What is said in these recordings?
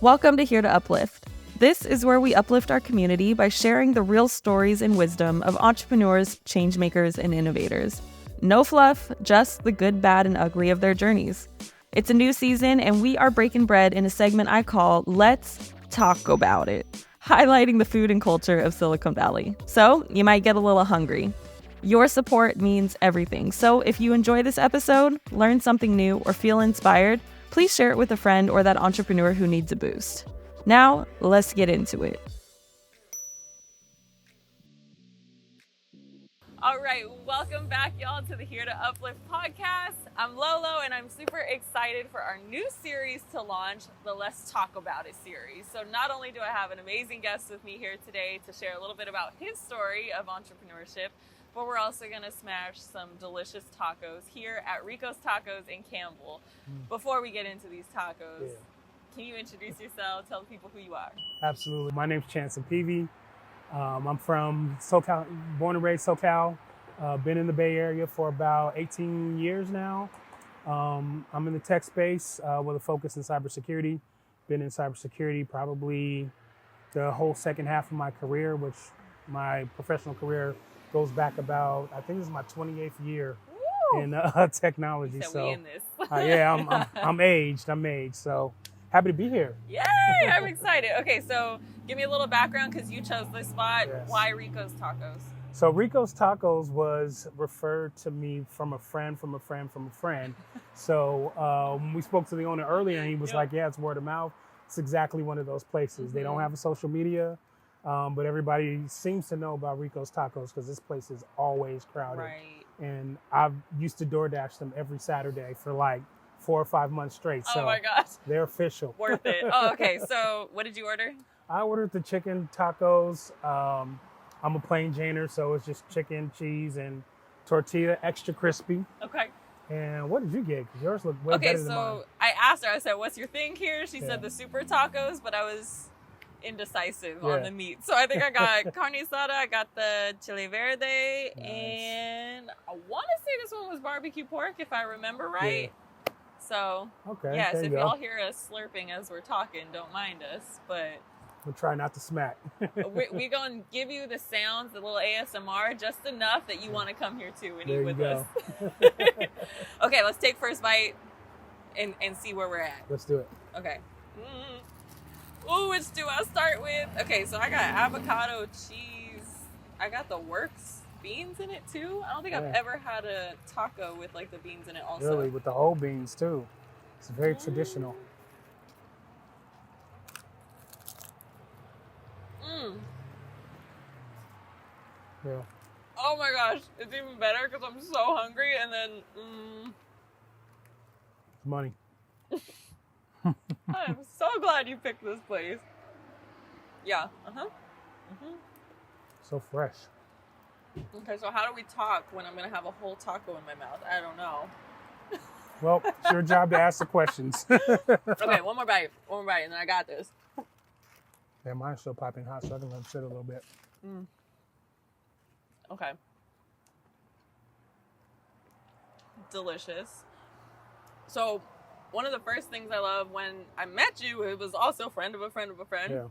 Welcome to Here to Uplift. This is where we uplift our community by sharing the real stories and wisdom of entrepreneurs, changemakers, and innovators. No fluff, just the good, bad, and ugly of their journeys. It's a new season, and we are breaking bread in a segment I call Let's Taco Bout It, highlighting the food and culture of Silicon Valley. So you might get a little hungry. Your support means everything. So if you enjoy this episode, learn something new, or feel inspired, please share it with a friend or that entrepreneur who needs a boost. Now, let's get into it. All right, welcome back, y'all, to the Here to Uplift podcast. I'm Lolo, and I'm super excited for our new series to launch, the Let's Talk About It series. So not only do I have an amazing guest with me here today to share a little bit about his story of entrepreneurship, but we're also going to smash some delicious tacos here at Rico's Tacos in Campbell. Before we get into these tacos, can you introduce yourself, tell the people who you are? Absolutely. My name's Chanson Peevy. I'm from SoCal, born and raised SoCal. Been in the Bay Area for about 18 years now. I'm in the tech space with a focus in cybersecurity. Been in cybersecurity probably the whole second half of my career, which my professional career goes back about, I think this is my 28th year in technology. So we in this. I'm aged. So happy to be here. Yay! I'm excited. Okay, so give me a little background because you chose this spot. Yes. Why Rico's Tacos? So Rico's Tacos was referred to me from a friend. So when we spoke to the owner earlier, and he was like, yeah, it's word of mouth. It's exactly one of those places. They don't have a social media, but everybody seems to know about Rico's Tacos because this place is always crowded. Right. And I used to DoorDash them every Saturday for like 4 or 5 months straight. So oh my gosh. They're official. Worth it. Oh, okay. So what did you order? I ordered the chicken tacos. I'm a plain Janer, so it's just chicken, cheese, and tortilla, extra crispy. Okay. And what did you get? Because yours looked way better than mine. Okay, so I asked her, I said, what's your thing here? She said the super tacos, but I was indecisive on the meat. So I think I got carne asada, I got the chile verde, and I want to say this one was barbecue pork, if I remember right. Yeah. So, yes, if y'all hear us slurping as we're talking, don't mind us, but we'll try not to smack. We're going to give you the sounds, the little ASMR, just enough that you want to come here too and eat with us. Okay, let's take first bite and see where we're at. Let's do it. Okay. Ooh, which do I start with? Okay, so I got avocado, cheese. I got the works beans in it too. I don't think I've ever had a taco with like the beans in it also. Really, with the whole beans too. It's very traditional. Yeah. Oh my gosh, it's even better because I'm so hungry. And then, money. I'm so glad you picked this place. Yeah. So fresh. Okay, so how do we talk when I'm gonna have a whole taco in my mouth? I don't know. Well, it's your job to ask the questions. Okay, one more bite, and then I got this. Yeah, mine's still popping hot, so I can let it sit a little bit. Okay. Delicious. So, one of the first things I love when I met you, it was also a friend of a friend of a friend. Yeah.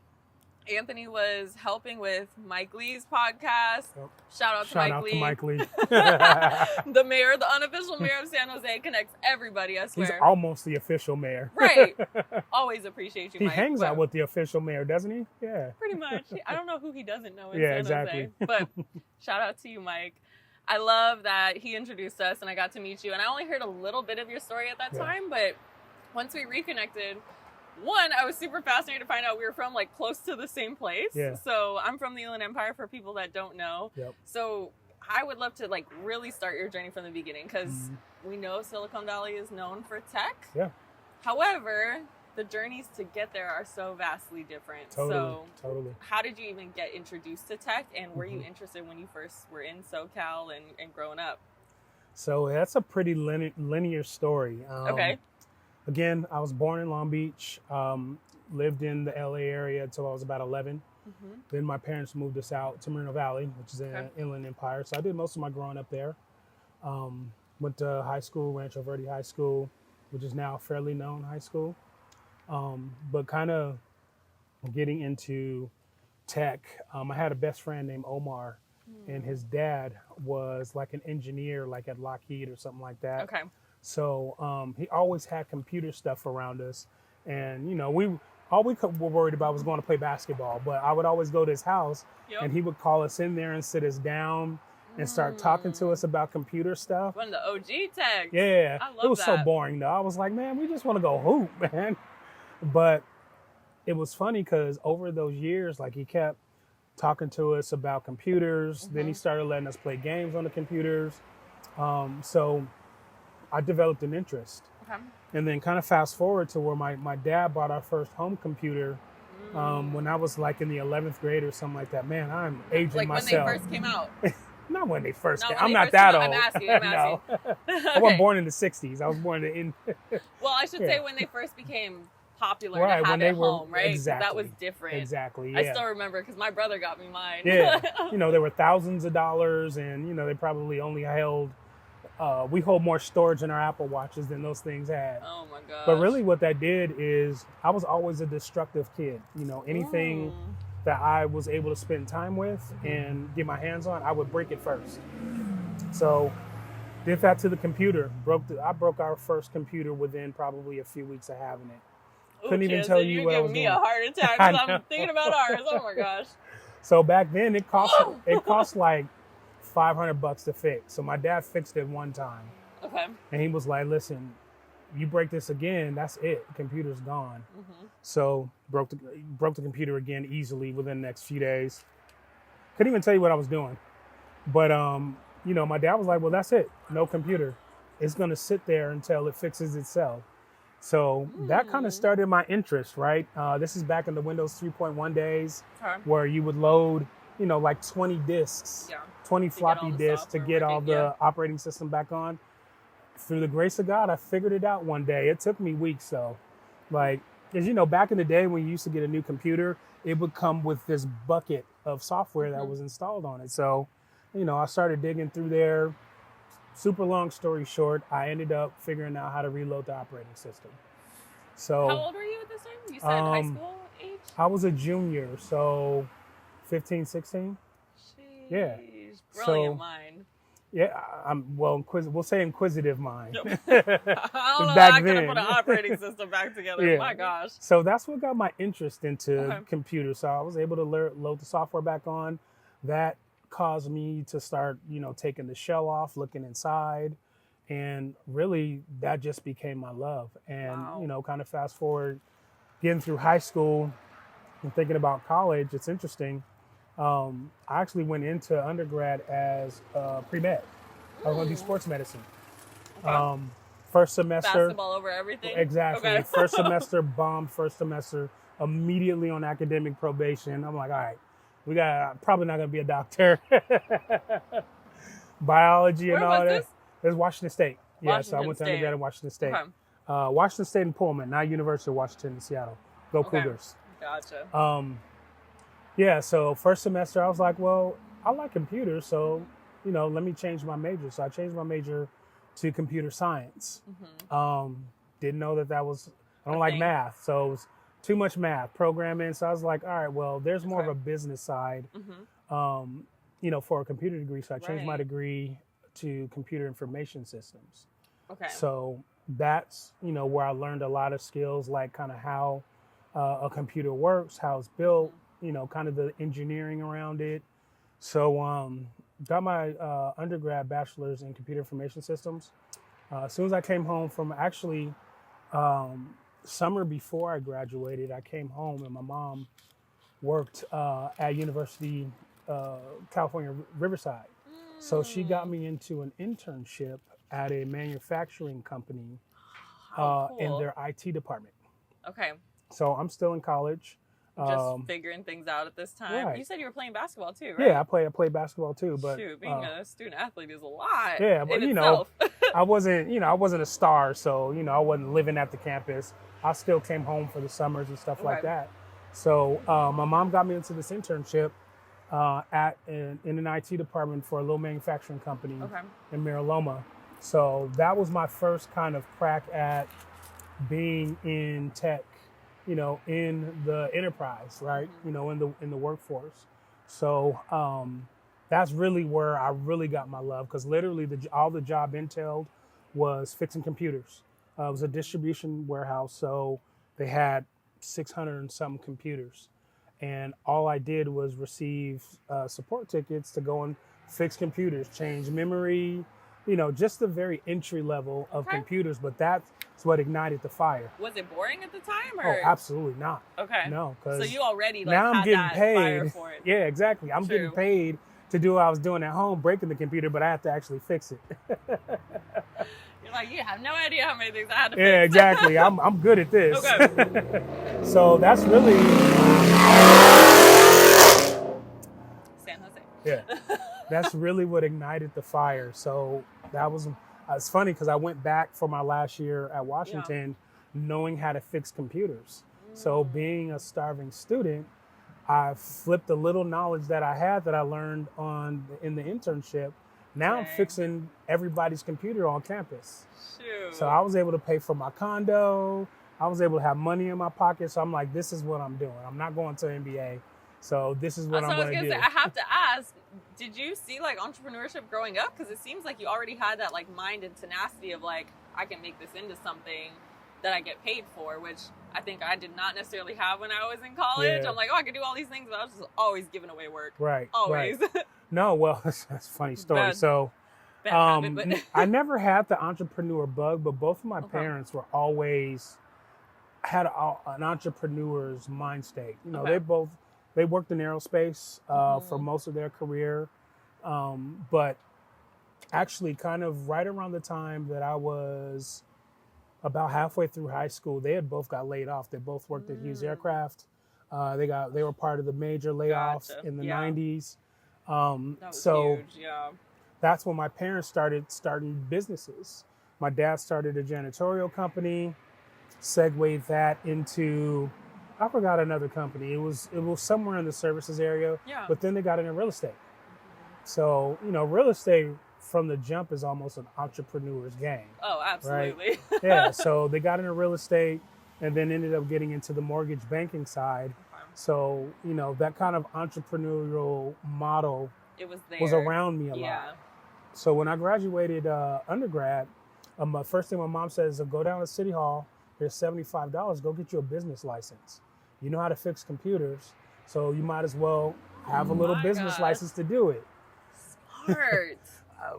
Anthony was helping with Mike Lee's podcast. Yep. Shout out to Mike Lee. The mayor, the unofficial mayor of San Jose, connects everybody, I swear. He's almost the official mayor. Right. Always appreciate you, Mike. He hangs out with the official mayor, doesn't he? Yeah. Pretty much. I don't know who he doesn't know in San Jose. But shout out to you, Mike. I love that he introduced us and I got to meet you. And I only heard a little bit of your story at that time, but once we reconnected, one, I was super fascinated to find out we were from like close to the same place. Yeah. So I'm from the Inland Empire for people that don't know. Yep. So I would love to like really start your journey from the beginning because we know Silicon Valley is known for tech. Yeah. However, the journeys to get there are so vastly different. Totally. How did you even get introduced to tech, and were you interested when you first were in SoCal and growing up? So that's a pretty linear story. Okay. Again, I was born in Long Beach, lived in the LA area until I was about 11. Then my parents moved us out to Moreno Valley, which is in Inland Empire. So I did most of my growing up there. Went to high school, Rancho Verde High School, which is now a fairly known high school. But kind of getting into tech, I had a best friend named Omar, and his dad was like an engineer, like at Lockheed or something like that. Okay. So he always had computer stuff around us, and were worried about was going to play basketball. But I would always go to his house, and he would call us in there and sit us down and start talking to us about computer stuff. One of the OG techs. Yeah, I love it was that. so boring though. I was like, man, we just want to go hoop, man. But it was funny because over those years, like he kept talking to us about computers. Then he started letting us play games on the computers. So I developed an interest. Okay. And then kind of fast forward to where my dad bought our first home computer when I was like in the 11th grade or something like that. Man, I'm aging like myself. when they first came out. Not when they first came. When I'm they not first that came old. out. I'm asking. No. Okay. I wasn't born in the 60s. I was born in Well, I should say when they first became popular Right, to have when they at were- home, right? 'Cause exactly. that was different. Exactly. Yeah. I still remember because my brother got me mine. Yeah. There were thousands of dollars, and they probably only held. We hold more storage in our Apple Watches than those things had. Oh my gosh. But really, what that did is I was always a destructive kid. Anything that I was able to spend time with and get my hands on, I would break it first. So did that to the computer. I broke our first computer within probably a few weeks of having it. Couldn't even tell you what I was giving me doing. a heart attack I because know. I'm thinking about ours. Oh my gosh. So back then it cost like $500 to fix. So my dad fixed it one time. Okay. And he was like, listen, you break this again, that's it. The computer's gone. So broke the computer again easily within the next few days. Couldn't even tell you what I was doing. But my dad was like, well, that's it. No computer. It's gonna sit there until it fixes itself. So that kind of started my interest, right? This is back in the Windows 3.1 days where you would load, like 20 disks, 20 floppy disks to get all the operating system back on. Through the grace of God, I figured it out one day. It took me weeks though. Like, as back in the day when you used to get a new computer, it would come with this bucket of software that was installed on it. So, I started digging through there. Super long story short, I ended up figuring out how to reload the operating system. So how old were you at this time? You said high school age? I was a junior, so 15, 16. Jeez, Yeah. Brilliant mind. Yeah, we'll say inquisitive mind. I don't know Back how I could have then. put an operating system back together. Yeah. My gosh. So that's what got my interest into computers. So I was able to load the software back on. That caused me to start, taking the shell off, looking inside. And really, that just became my love. And, kind of fast forward, getting through high school and thinking about college, it's interesting. I actually went into undergrad as pre-med. I was going to do sports medicine. First semester. Basketball over everything? Exactly. Okay. First semester, bombed first semester, immediately on academic probation. I'm like, all right, probably not going to be a doctor. Biology and Where all was that. this? It was Washington State. Yeah, so I Washington went to State. undergrad at Washington State. Okay. Washington State and Pullman, not University of Washington in Seattle. Go Okay. Cougars. Gotcha. Yeah, so first semester I was like, well, I like computers, so, let me change my major. So I changed my major to computer science. Didn't know that was, I don't like math, so it was too much math, programming. So I was like, all right, well, there's more of a business side, for a computer degree. So I changed my degree to computer information systems. Okay. So that's, where I learned a lot of skills, like kind of how a computer works, how it's built, kind of the engineering around it. So got my undergrad bachelor's in computer information systems. As soon as I came home from summer before I graduated, I came home and my mom worked at University California Riverside. So she got me into an internship at a manufacturing company in their IT department. Okay. So I'm still in college. Just figuring things out at this time. Right. You said you were playing basketball too, right? Yeah, I play basketball too. But shoot, being a student athlete is a lot. Yeah, but in itself. I wasn't a star, so I wasn't living at the campus. I still came home for the summers and stuff like that. So my mom got me into this internship in an IT department for a little manufacturing company in Mariloma. So that was my first kind of crack at being in tech in the enterprise, right? In the workforce. So that's really where I really got my love, because literally all the job entailed was fixing computers. It was a distribution warehouse, so they had 600 and some computers, and all I did was receive support tickets to go and fix computers, change memory, just the very entry level of computers. But that's what ignited the fire. Was it boring at the time? Oh, absolutely not. Okay. No, so you already now I'm getting paid. Fire for it. Yeah, exactly. I'm getting paid to do what I was doing at home, breaking the computer, but I have to actually fix it. You're like, you have no idea how many things I had to fix. Yeah, exactly. I'm good at this. Okay. So that's really San Jose. Yeah. That's really what ignited the fire. So that was, it's funny because I went back for my last year at Washington knowing how to fix computers. So being a starving student, I flipped the little knowledge that I had that I learned in the internship. Now I'm fixing everybody's computer on campus. Shoot. So I was able to pay for my condo. I was able to have money in my pocket. So I'm like, this is what I'm doing. I'm not going to MBA. So this is what I'm going to do. Say, I have to ask, did you see like entrepreneurship growing up? Because it seems like you already had that like mind and tenacity of like, I can make this into something that I get paid for, which I think I did not necessarily have when I was in college. Yeah. I'm like, I could do all these things, but I was just always giving away work. Right. Always. Right. No, well, that's a funny story. Bad habit, but I never had the entrepreneur bug, but both of my parents were always had an entrepreneur's mind state. They worked in aerospace for most of their career, but actually kind of right around the time that I was about halfway through high school, they had both got laid off. They both worked at Hughes Aircraft. They were part of the major layoffs in the 90s. That was huge, yeah. That's when my parents starting businesses. My dad started a janitorial company, segued that into, I forgot another company. It was somewhere in the services area, but then they got into real estate. So, real estate from the jump is almost an entrepreneur's game. Oh, absolutely. Right? Yeah, so they got into real estate and then ended up getting into the mortgage banking side. So, that kind of entrepreneurial model was around me a lot. So when I graduated undergrad, first thing my mom says is, go down to City Hall, here's $75, go get you a business license. You know how to fix computers, so you might as well have a little business license to do it. Smart.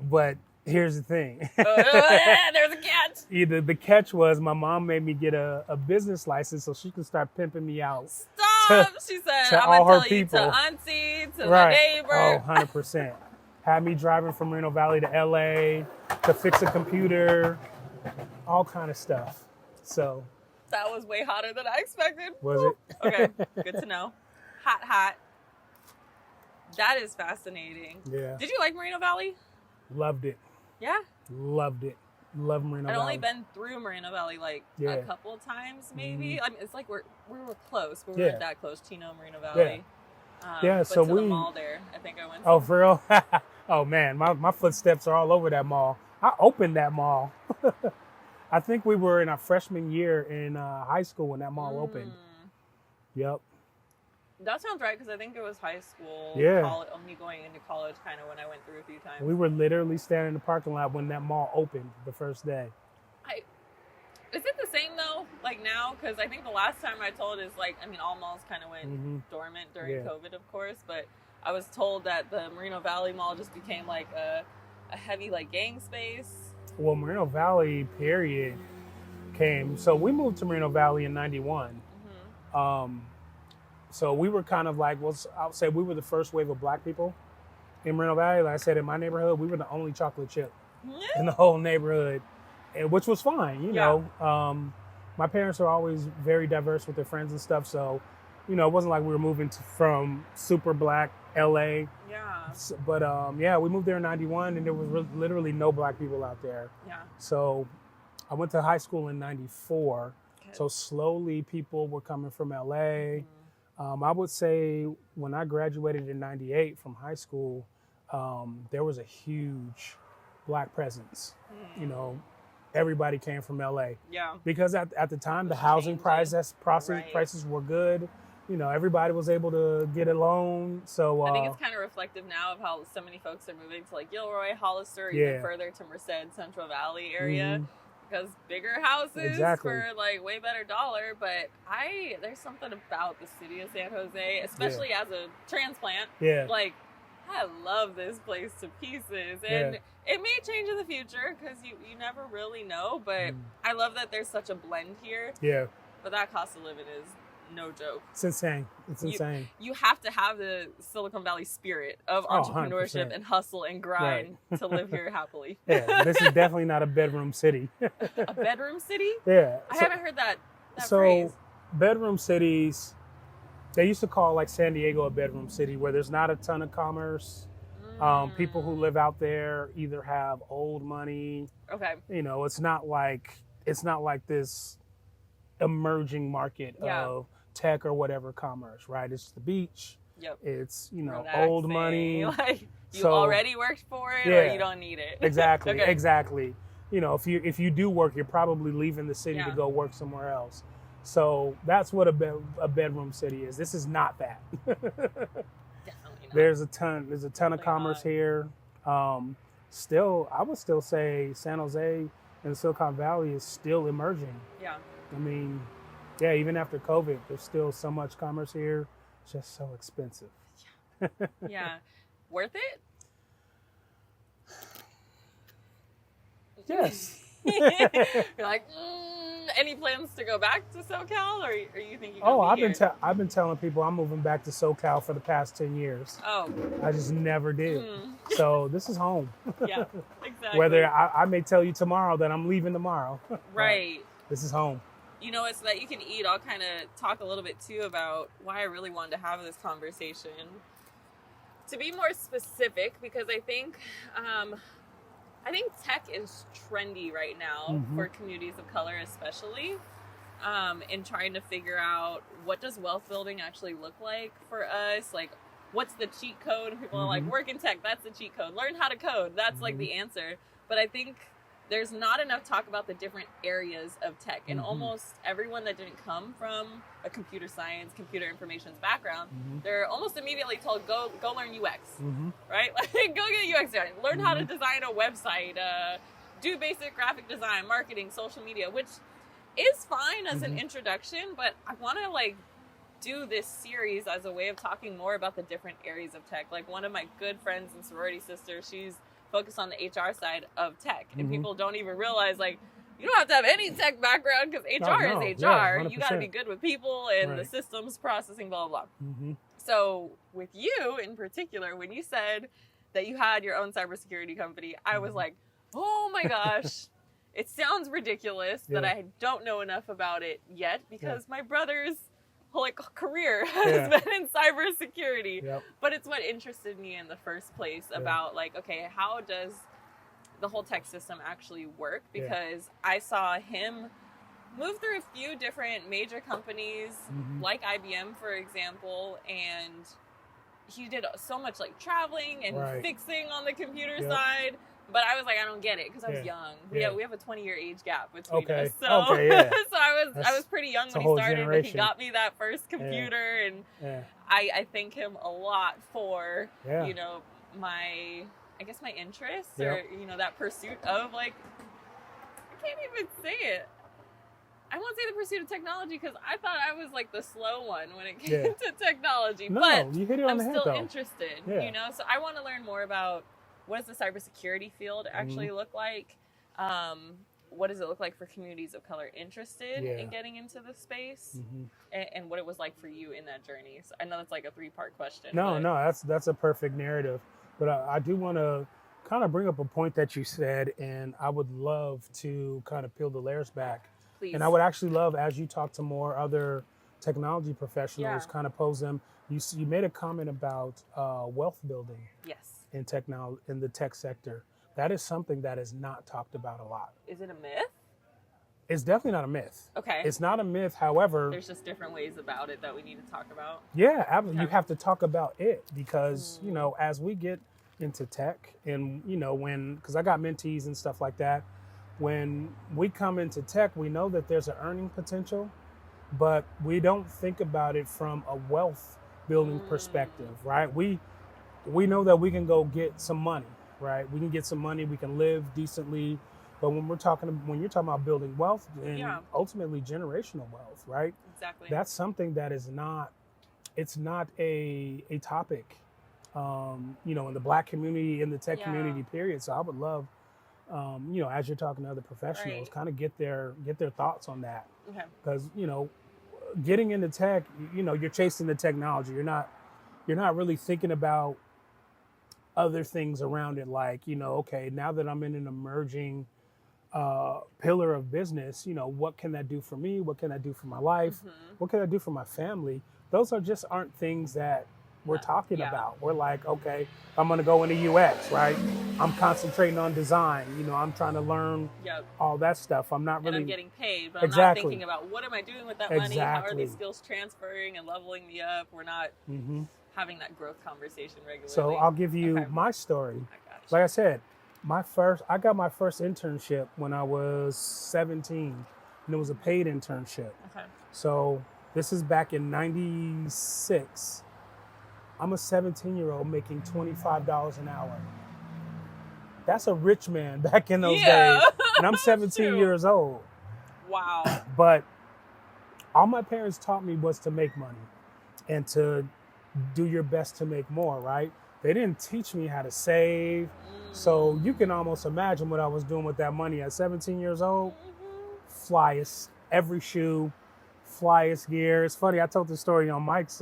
But here's the thing. There's a catch. The catch was my mom made me get a business license so she could start pimping me out. Stop! She said, I'm going to tell you to auntie, to my neighbor. Oh, 100%. Had me driving from Moreno Valley to LA to fix a computer, all kind of stuff. So that was way hotter than I expected. Was it? Okay, good to know. Hot. That is fascinating. Yeah. Did you like Moreno Valley? Loved it. Yeah? Loved it. Love Moreno Valley. I'd only been through Moreno Valley a couple of times maybe. I mean, it's like we were close, but we weren't that close. Chino, Moreno Valley. So to the mall there, I think I went to. Oh, for real? Oh, man, my footsteps are all over that mall. I opened that mall. I think we were in our freshman year in high school when that mall opened. Yep. That sounds right, because I think it was high school, me going into college kind of when I went through a few times. We were literally standing in the parking lot when that mall opened the first day. Is it the same though, like now? Because I think the last time I told is all malls kind of went dormant during COVID, of course, but I was told that the Moreno Valley Mall just became like a heavy gang space. Well, Moreno Valley period came. So we moved to Moreno Valley in 91. So we were kind of I would say we were the first wave of black people in Moreno Valley. Like I said, in my neighborhood, we were the only chocolate chip in the whole neighborhood, which was fine, you know. My parents are always very diverse with their friends and stuff. So, it wasn't like we were moving from super black LA. Yeah. But we moved there in 91 and there was literally no black people out there. Yeah. So I went to high school in 94. Okay. So slowly people were coming from LA. I would say when I graduated in 98 from high school, there was a huge black presence, everybody came from LA. Yeah. Because at the time, the housing prices were good. You know, everybody was able to get a loan. So I think it's kind of reflective now of how so many folks are moving to like Gilroy, Hollister, even further to Merced, Central Valley area. Because bigger houses for like way better dollar. But there's something about the city of San Jose, especially as a transplant. Yeah. Like, I love this place to pieces. And it may change in the future because you never really know. But I love that there's such a blend here. Yeah. But that cost of living is no joke. It's insane. It's insane. You have to have the Silicon Valley spirit of entrepreneurship and hustle and grind to live here happily. Yeah, this is definitely not a bedroom city. A bedroom city? Yeah. I haven't heard that phrase. Bedroom cities, they used to call like San Diego a bedroom city where there's not a ton of commerce. People who live out there either have old money. Okay. You know, it's not like this emerging market of tech or whatever commerce, right? It's the beach. Yep. It's, relaxing, old money. Like you already worked for it or you don't need it. Exactly. Okay. Exactly. You know, if you do work, you're probably leaving the city to go work somewhere else. So that's what a bedroom city is. This is not that. Definitely not. There's a ton of commerce here. Still, I would still say San Jose and Silicon Valley is still emerging. Yeah. I mean, even after COVID, there's still so much commerce here. It's just so expensive. Yeah. Worth it? Yes. You're like, any plans to go back to SoCal, or you think you? I've been telling people I'm moving back to SoCal for the past 10 years. Oh. I just never did. So this is home. Yeah, exactly. Whether I may tell you tomorrow that I'm leaving tomorrow. Right. This is home. You know, it's that you can eat. I'll kind of talk a little bit too about why I really wanted to have this conversation. To be more specific, because I think tech is trendy right now for communities of color, especially in trying to figure out what does wealth building actually look like for us. Like, what's the cheat code? And people are like, work in tech, that's the cheat code. Learn how to code, that's like the answer. But I think there's not enough talk about the different areas of tech. And almost everyone that didn't come from a computer science, computer information background, they're almost immediately told, go learn UX, right? Like, go get UX done. Learn how to design a website, do basic graphic design, marketing, social media, which is fine as an introduction, but I want to like do this series as a way of talking more about the different areas of tech. Like one of my good friends and sorority sisters, she's focused on the HR side of tech, and people don't even realize like you don't have to have any tech background because HR is HR. Yeah, you got to be good with people and the systems processing, blah blah blah. So with you in particular, when you said that you had your own cybersecurity company, I was like, oh my gosh, it sounds ridiculous that I don't know enough about it yet because my brother's whole career has been in cybersecurity. But it's what interested me in the first place about like, okay, how does the whole tech system actually work? Because I saw him move through a few different major companies like IBM, for example, and he did so much like traveling and fixing on the computer side. But I was like, I don't get it because I was young. We have a 20-year age gap between us. So, so I was pretty young when he started, but he got me that first computer, and I thank him a lot for you know my interests or you know that pursuit of like I can't even say it. I won't say the pursuit of technology because I thought I was like the slow one when it came to technology. No, but you hit it on I'm the head, still though. interested. You know, so I want to learn more about. What does the cybersecurity field actually look like? What does it look like for communities of color interested in getting into the space? And what it was like for you in that journey? So I know that's like a 3-part question. No, that's a perfect narrative. But I do want to kind of bring up a point that you said, and I would love to kind of peel the layers back. Please. And I would actually love, as you talk to more other technology professionals, kind of pose them. You made a comment about wealth building. Yes. In the tech sector. That is something that is not talked about a lot. Is it a myth? It's definitely not a myth. Okay. It's not a myth, however... There's just different ways about it that we need to talk about. Yeah, absolutely. You have to talk about it because, you know, as we get into tech and, you know, because I got mentees and stuff like that, when we come into tech, we know that there's an earning potential, but we don't think about it from a wealth building perspective, right? We know that we can go get some money, right? We can get some money, we can live decently, but when you're talking about building wealth and ultimately generational wealth, right? Exactly. That's something that is not, it's not a topic, you know, in the Black community, in the tech community, period. So I would love, you know, as you're talking to other professionals, kind of get their thoughts on that. Okay. Because, you know, getting into tech, you know, you're chasing the technology. You're not really thinking about other things around it. Like, you know, okay, now that I'm in an emerging pillar of business, you know, what can that do for me? What can I do for my life? What can I do for my family? Those aren't things that we're talking about. We're like, okay, I'm going to go into UX, right? I'm concentrating on design. You know, I'm trying to learn all that stuff. I'm not really. And I'm getting paid, but I'm not thinking about what am I doing with that money? How are these skills transferring and leveling me up? We're not having that growth conversation regularly. So I'll give you my story. Like I said, I got my first internship when I was 17, and it was a paid internship. Okay. So this is back in '96. I'm a 17-year-old making $25 an hour. That's a rich man back in those days. And I'm 17 years old. Wow. But all my parents taught me was to make money and to do your best to make more, right? They didn't teach me how to save. So you can almost imagine what I was doing with that money at 17 years old. Flyest, every shoe, flyest gear. It's funny, I told the story on Mike's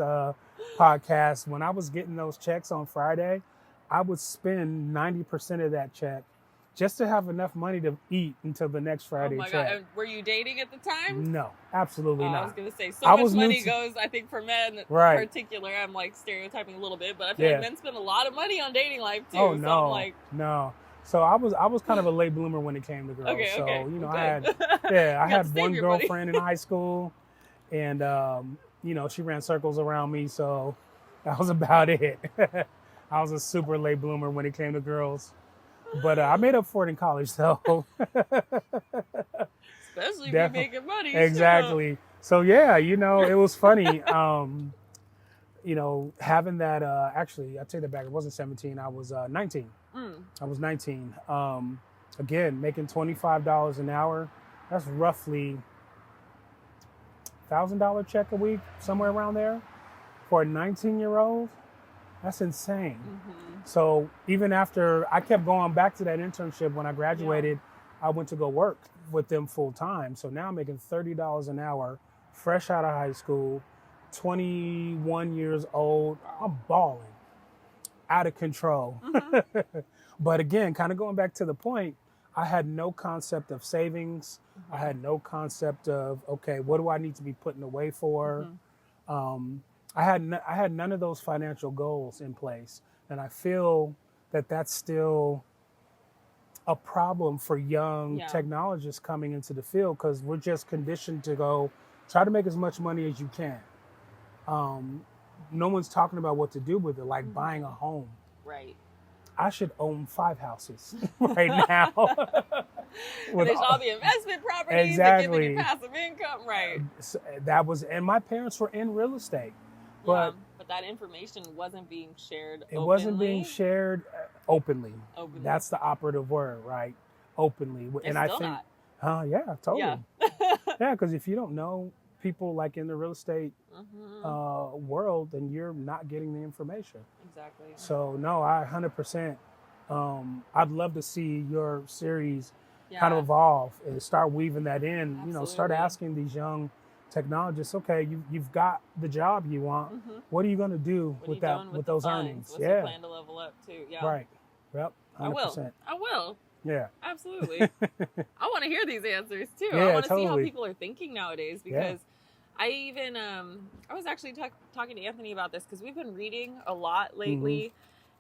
podcast. When I was getting those checks on Friday, I would spend 90% of that check just to have enough money to eat until the next Friday check. God. And were you dating at the time? No, absolutely not. I was going to say, much money goes, I think for men in particular, I'm like stereotyping a little bit, but I feel like men spend a lot of money on dating life too. Oh, no, no. So I was kind of a late bloomer when it came to girls. So, you know, I had one girlfriend in high school, and, you know, she ran circles around me. So that was about it. I was a super late bloomer when it came to girls. But I made up for it in college, though. Especially if you're making money. Exactly. So, yeah, you know, it was funny. You know, having that, actually, I take that back. It wasn't 17. I was 19. I was 19. Again, making $25 an hour. That's roughly $1,000 check a week, somewhere around there. For a 19-year-old, that's insane. So even after I kept going back to that internship when I graduated, I went to go work with them full time. So now I'm making $30 an hour, fresh out of high school, 21 years old. I'm balling, out of control. But again, kind of going back to the point, I had no concept of savings. I had no concept of, okay, what do I need to be putting away for? I had none of those financial goals in place. And I feel that that's still a problem for young technologists coming into the field, because we're just conditioned to go try to make as much money as you can. No one's talking about what to do with it, like buying a home. Right. I should own 5 houses right now. There's all the investment properties that give you passive income, right? That was, and my parents were in real estate. But that information wasn't being shared openly. It wasn't being shared openly. That's the operative word, right? Openly. And I think, yeah, totally. Yeah, because if you don't know people like in the real estate world, then you're not getting the information. Exactly. So no, I 100%. I'd love to see your series kind of evolve and start weaving that in. Absolutely. You know, start asking these young technologists, okay, you've got the job you want. What are you going to do with those earnings? What's your plan to level up too? Yeah. Right. Yep. 100%. I will. Yeah. Absolutely. I want to hear these answers too. I want to see how people are thinking nowadays, because I even I was actually talking to Anthony about this, because we've been reading a lot lately.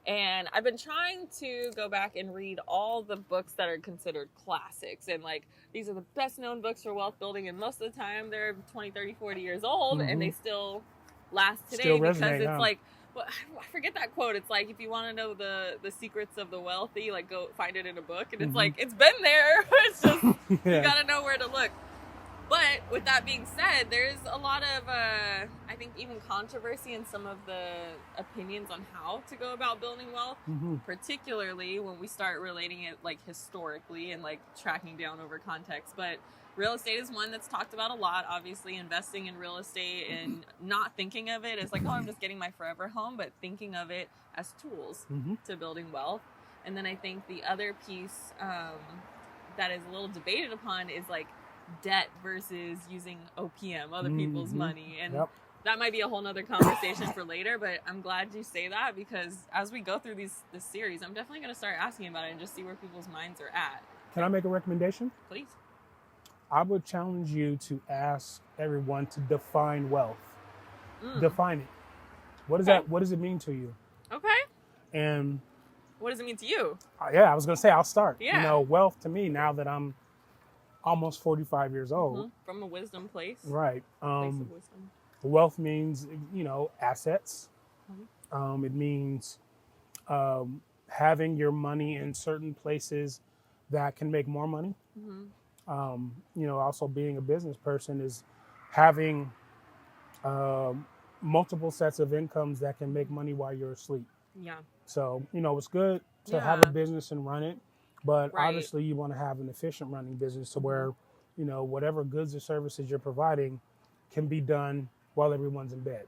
And I've been trying to go back and read all the books that are considered classics. And like, these are the best known books for wealth building. And most of the time they're 20, 30, 40 years old and they still last today, because it's like well, I forget that quote. It's like, if you want to know the secrets of the wealthy, like, go find it in a book. And it's like, it's been there. It's just, you got to know where to look. But with that being said, there's a lot of, I think, even controversy in some of the opinions on how to go about building wealth, particularly when we start relating it, like, historically and, like, tracking down over context. But real estate is one that's talked about a lot, obviously, investing in real estate and not thinking of it as like, oh, I'm just getting my forever home, but thinking of it as tools to building wealth. And then I think the other piece that is a little debated upon is like debt versus using OPM, other people's money. And that might be a whole nother conversation for later, but I'm glad you say that, because as we go through this series, I'm definitely going to start asking about it and just see where people's minds are at. Can I make a recommendation? Please. I would challenge you to ask everyone to define wealth. Define it. What is that? What does it mean to you? Okay. And what does it mean to you? I was going to say, I'll start. Yeah. You know, wealth to me, now that I'm almost 45 years old. From a wisdom place. Right. Place of wisdom. Wealth means, you know, assets. It means having your money in certain places that can make more money. You know, also being a business person is having multiple sets of incomes that can make money while you're asleep. Yeah. So, you know, it's good to have a business and run it, but obviously you want to have an efficient running business to where, you know, whatever goods or services you're providing can be done while everyone's in bed.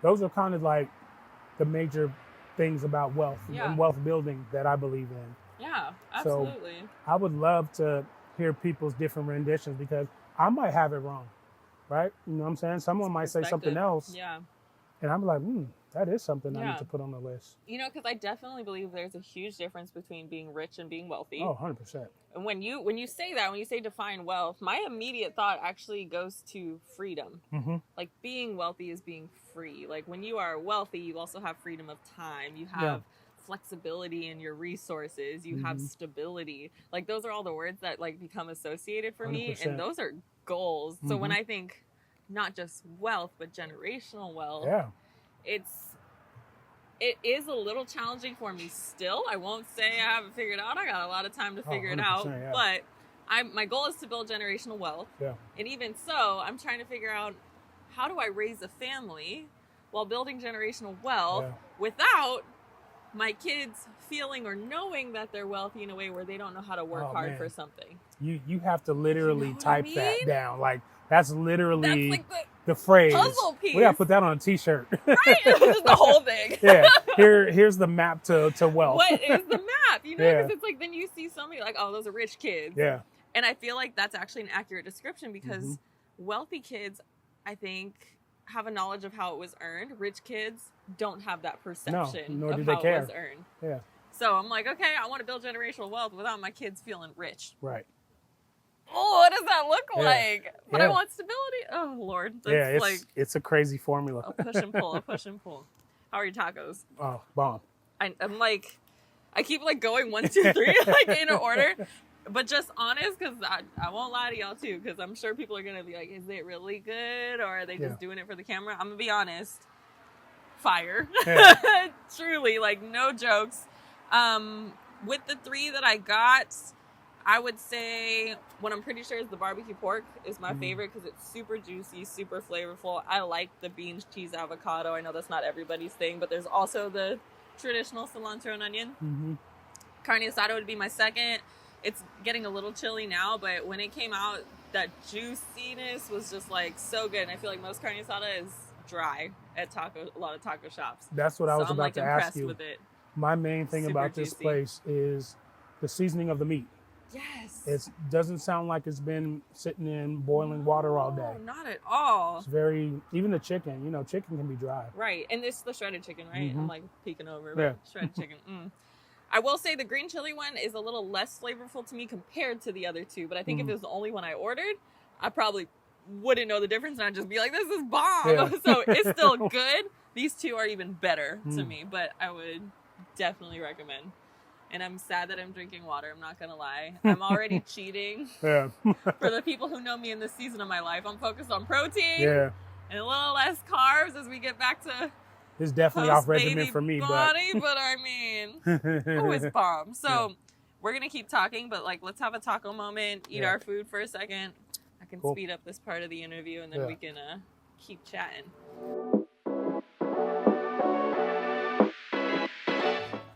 Those are kind of like the major things about wealth and wealth building that I believe in. Yeah, absolutely. So I would love to hear people's different renditions, because I might have it wrong, right? You know what I'm saying? Someone might say something else. Yeah. And I'm like, that is something I need to put on the list. You know, because I definitely believe there's a huge difference between being rich and being wealthy. Oh, 100%. And when you say that, when you say define wealth, my immediate thought actually goes to freedom. Like, being wealthy is being free. Like, when you are wealthy, you also have freedom of time. You have flexibility in your resources. You have stability. Like, those are all the words that like become associated for 100%. Me, and those are goals. So when I think not just wealth but generational wealth, it is a little challenging for me still. I won't say I haven't figured it out. I got a lot of time to figure it out, but my goal is to build generational wealth. And even so, I'm trying to figure out, how do I raise a family while building generational wealth without my kids feeling or knowing that they're wealthy in a way where they don't know how to work hard for something. You have to literally type that down. Like, that's literally like the phrase. Puzzle piece. We got to put that on a t-shirt. Right? This is the whole thing. Here's the map to wealth. What is the map? You know, because it's like, then you see somebody like, oh, those are rich kids. Yeah. And I feel like that's actually an accurate description, because wealthy kids, I think, have a knowledge of how it was earned. Rich kids don't have that perception nor of do they how care. It was earned. Yeah. So I'm like, okay, I want to build generational wealth without my kids feeling rich. Right. Oh, what does that look like? But I want stability. Oh, Lord. That's it's a crazy formula. A push and pull, a push and pull. How are your tacos? Oh, bomb. I'm like, I keep like going 1, 2, 3, like in order. But just honest, because I won't lie to y'all too, because I'm sure people are going to be like, is it really good? Or are they just doing it for the camera? I'm going to be honest. Fire. Yeah. Truly, like, no jokes. With the 3 that I got, I would say what I'm pretty sure is the barbecue pork is my favorite, because it's super juicy, super flavorful. I like the beans, cheese, avocado. I know that's not everybody's thing, but there's also the traditional cilantro and onion. Carne asada would be my second. It's getting a little chilly now, but when it came out, that juiciness was just like so good. And I feel like most carne asada is dry at a lot of taco shops. That's what I was about to ask you. With it. My main thing about this place is the seasoning of the meat. Yes. It doesn't sound like it's been sitting in boiling water all day. Not at all. It's very, even the chicken, you know, chicken can be dry. Right. And it's the shredded chicken, right? I'm like peeking over, but shredded chicken. I will say the green chili one is a little less flavorful to me compared to the other 2, but I think if it was the only one I ordered, I probably wouldn't know the difference, and I'd just be like, this is bomb. Yeah. So it's still good. These 2 are even better to me, but I would definitely recommend. And I'm sad that I'm drinking water. I'm not going to lie. I'm already cheating. For the people who know me in this season of my life, I'm focused on protein. And a little less carbs as we get back to it's definitely off regimen for me, body, but I mean, it's bomb. So we're gonna keep talking, but like, let's have a taco moment, eat our food for a second. I can speed up this part of the interview, and then we can keep chatting.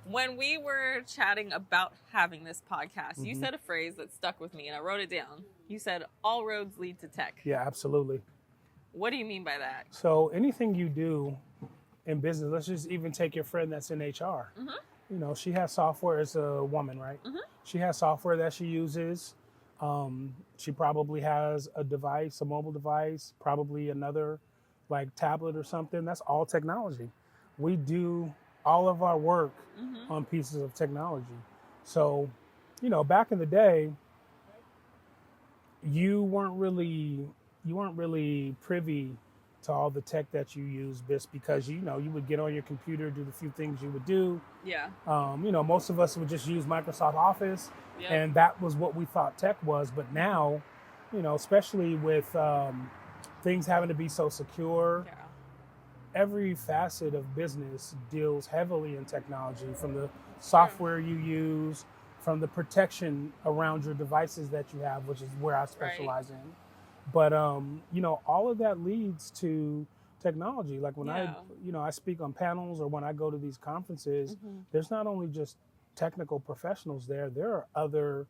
When we were chatting about having this podcast, you said a phrase that stuck with me, and I wrote it down. You said, all roads lead to tech. Yeah, absolutely. What do you mean by that? So anything you do in business, let's just even take your friend that's in HR. You know, she has software, as a woman, right? She has software that she uses. She probably has a device, a mobile device, probably another like tablet or something. That's all technology. We do all of our work on pieces of technology. So, you know, back in the day, you weren't really privy to all the tech that you use, just because, you know, you would get on your computer, do the few things you would do. Yeah. You know, most of us would just use Microsoft Office, and that was what we thought tech was. But now, you know, especially with things having to be so secure, every facet of business deals heavily in technology, from the software you use, from the protection around your devices that you have, which is where I specialize in. But, you know, all of that leads to technology. Like when I speak on panels, or when I go to these conferences, there's not only just technical professionals there are other,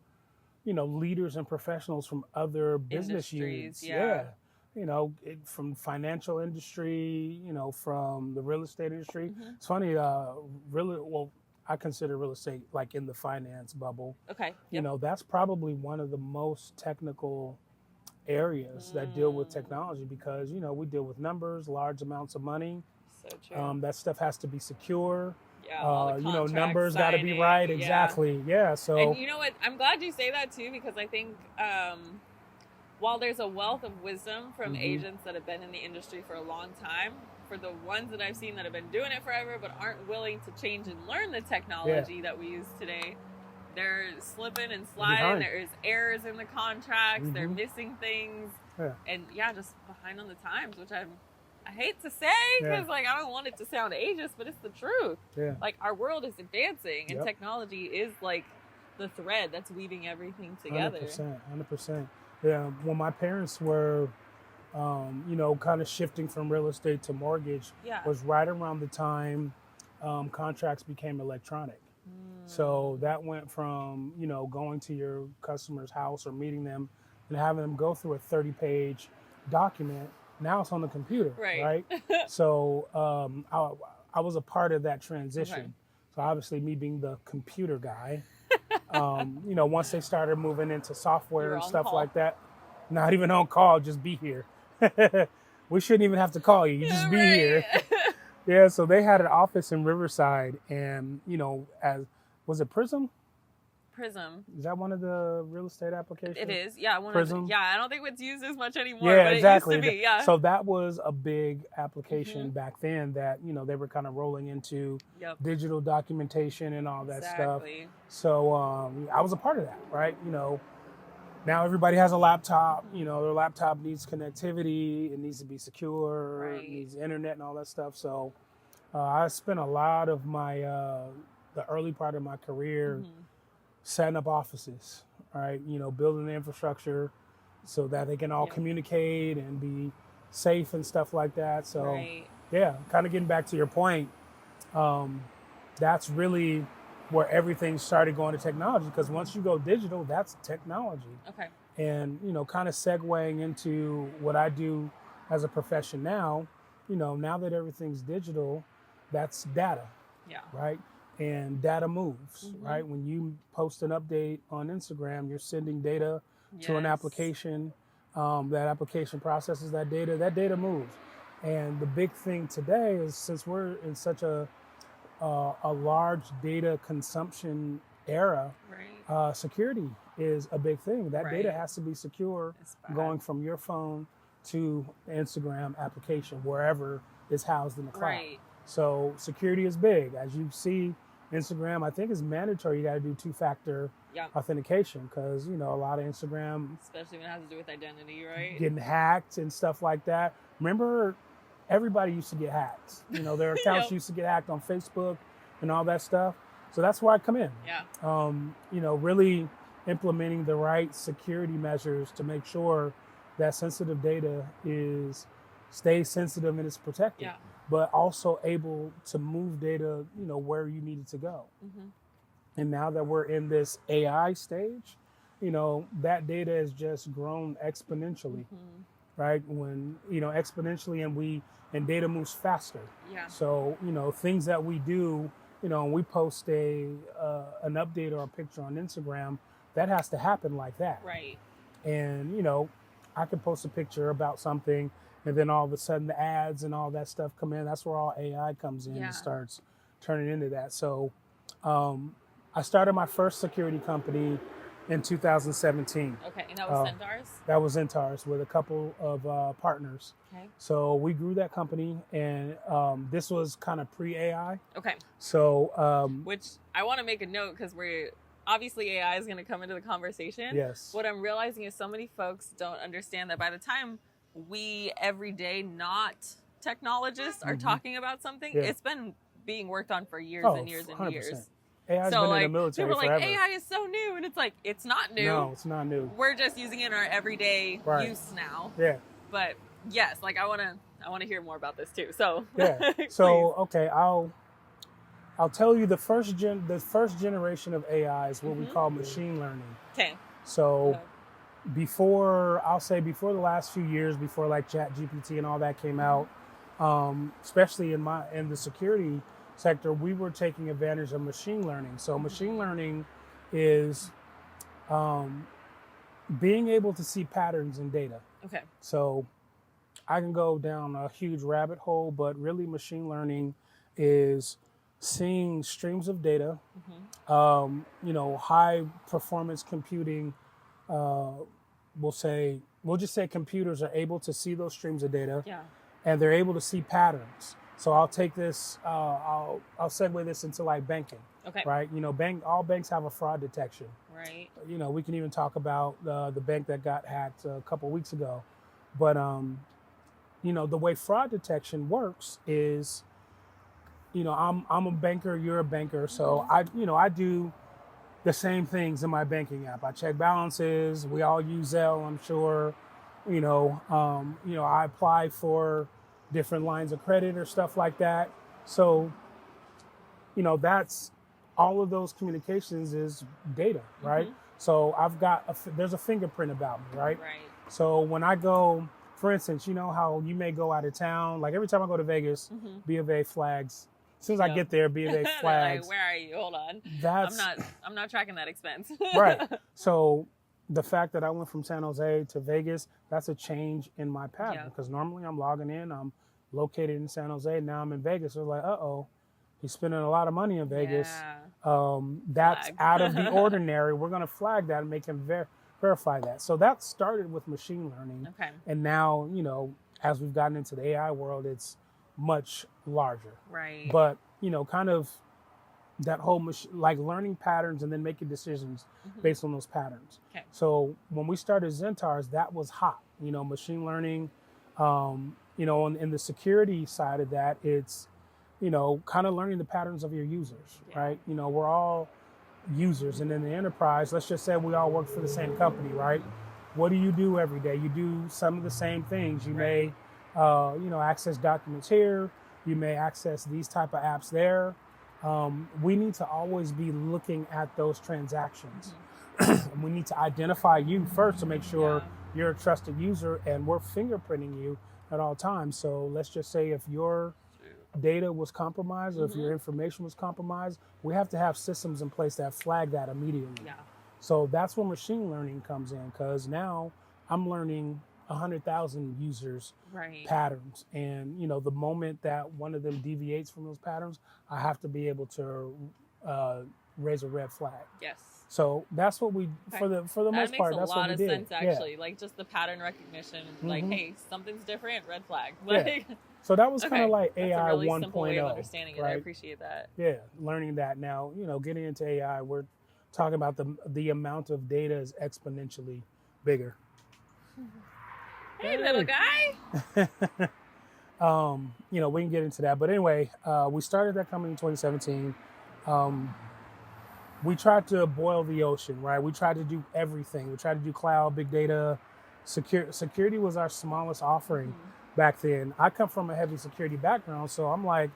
you know, leaders and professionals from other business units. You know, from financial industry, you know, from the real estate industry. It's funny, I consider real estate like in the finance bubble. You know, that's probably one of the most technical areas that deal with technology, because, you know, we deal with numbers, large amounts of money. So true. That stuff has to be secure. You know, numbers got to be right. Exactly. So, and you know what? I'm glad you say that too, because I think while there's a wealth of wisdom from agents that have been in the industry for a long time, for the ones that I've seen that have been doing it forever but aren't willing to change and learn the technology that we use today, they're slipping and sliding. There's errors in the contracts. They're missing things. And just behind on the times, which I hate to say, because like I don't want it to sound ageist, but it's the truth. Like, our world is advancing, and technology is like the thread that's weaving everything together. 100%. Yeah, when my parents were, you know, kind of shifting from real estate to mortgage, was right around the time contracts became electronic. So that went from, you know, going to your customer's house or meeting them and having them go through a 30-page document. Now it's on the computer, right? So I was a part of that transition. So obviously, me being the computer guy, you know, once they started moving into software and stuff like that, not even on call, just be here. We shouldn't even have to call you. You just be here. So they had an office in Riverside, and, you know, was it Prism? Is that one of the real estate applications? It is, Prism. I don't think it's used as much anymore, but exactly. It used to be, So that was a big application back then that, you know, they were kind of rolling into digital documentation and all that stuff. So I was a part of that, right? You know, now everybody has a laptop. You know, their laptop needs connectivity. It needs to be secure. It needs internet and all that stuff. So I spent a lot of my, the early part of my career setting up offices, right? You know, building the infrastructure so that they can all communicate and be safe and stuff like that. So kind of getting back to your point, that's really where everything started going to technology, because once you go digital, that's technology. And, you know, kind of segueing into what I do as a profession now, you know, now that everything's digital, that's data, right? And data moves, right? When you post an update on Instagram, you're sending data to an application. That application processes that data moves. And the big thing today is, since we're in such a large data consumption era, security is a big thing. That data has to be secure, going from your phone to the Instagram application, wherever it's housed in the cloud. So security is big. As you see, Instagram, I think, is mandatory. You got to do two-factor authentication, because, you know, a lot of Instagram, especially when it has to do with identity, right? Getting hacked and stuff like that. remember everybody used to get hacked. You know, their accounts used to get hacked on Facebook and all that stuff. So that's where I come in. Yeah. You know, really implementing the right security measures to make sure that sensitive data stays sensitive and is protected, but also able to move data, you know, where you need it to go. And now that we're in this AI stage, you know, that data has just grown exponentially, right? When, you know, exponentially and data moves faster. Yeah. So, you know, things that we do, you know, we post an update or a picture on Instagram, that has to happen like that. Right. And, you know, I can post a picture about something and then all of a sudden the ads and all that stuff come in. That's where all AI comes in and starts turning into that. So I started my first security company in 2017. Okay, and that was Centaurs? That was Centaurs with a couple of partners. Okay. So we grew that company, and this was kind of pre-AI. Okay. So, which I want to make a note because obviously AI is going to come into the conversation. Yes. What I'm realizing is so many folks don't understand that by the time we everyday not technologists are talking about something, it's been being worked on for years and years and 100%. years. AI's been in the military people are forever. like, AI is so new, and it's like, it's not new. No, it's not new. We're just using it in our everyday use now. Yeah. But yes, like I want to hear more about this too. So yeah. So okay, I'll tell you the first generation of AI is what we call machine learning. Okay. So before the last few years, before like ChatGPT and all that came out, especially in the security sector, we were taking advantage of machine learning. So machine learning is being able to see patterns in data. Okay. So I can go down a huge rabbit hole, but really machine learning is seeing streams of data, you know, high performance computing. We'll just say computers are able to see those streams of data, and they're able to see patterns. So I'll take this, I'll segue this into like banking. Okay. Right. You know, all banks have a fraud detection. Right. You know, we can even talk about the bank that got hacked a couple of weeks ago, but you know, the way fraud detection works is, you know, I'm a banker, you're a banker, so I do the same things in my banking app. I check balances. We all use Zelle, I'm sure. You know, I apply for different lines of credit or stuff like that. So, you know, that's all of those communications is data, right? So I've got there's a fingerprint about me, right? Right. So when I go, for instance, you know how you may go out of town. Like every time I go to Vegas, B of A flags. As soon as I get there, B of A flags. Like, where are you? Hold on. I'm not tracking that expense. Right. So the fact that I went from San Jose to Vegas, that's a change in my pattern because normally I'm logging in, I'm located in San Jose. Now I'm in Vegas. So it's like, he's spending a lot of money in Vegas. That's out of the ordinary. We're going to flag that and make him verify that. So that started with machine learning. Okay. And now, you know, as we've gotten into the AI world, it's much larger. Right. But, you know, kind of that whole like learning patterns and then making decisions based on those patterns. Okay. So when we started Centaurs, that was hot. You know, machine learning, you know, in the security side of that, it's, you know, kind of learning the patterns of your users, right? You know, we're all users. And in the enterprise, let's just say we all work for the same company, right? What do you do every day? You do some of the same things. You may, you know, access documents here. You may access these type of apps there. We need to always be looking at those transactions. We need to identify you first to make sure you're a trusted user, and we're fingerprinting you at all times. So let's just say if your data was compromised or if your information was compromised, we have to have systems in place that flag that immediately. Yeah. So that's where machine learning comes in, because now I'm learning 100,000 users patterns, and you know, the moment that one of them deviates from those patterns, I have to be able to raise a red flag. Yes. So that's what we for the most part. That's what we did. That makes a lot of sense, actually. Like just the pattern recognition. Like, hey, something's different. Red flag. Like, so that was kind of like AI really 1.0. Simple way of understanding it. I appreciate that. Yeah, learning that now. You know, getting into AI, we're talking about the amount of data is exponentially bigger. Hey, little guy. We can get into that. But anyway, we started that company in 2017. We tried to boil the ocean, right? We tried to do everything. We tried to do cloud, big data. Security was our smallest offering back then. I come from a heavy security background, so I'm like,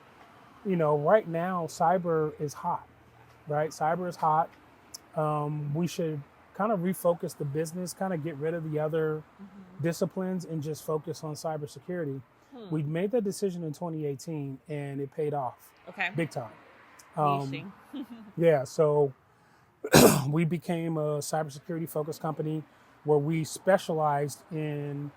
right now, cyber is hot, right? Cyber is hot. We should kind of refocus the business, kind of get rid of the other disciplines and just focus on cybersecurity. We made that decision in 2018 and it paid off. Okay. Big time. Yeah, so we became a cybersecurity focused company where we specialized in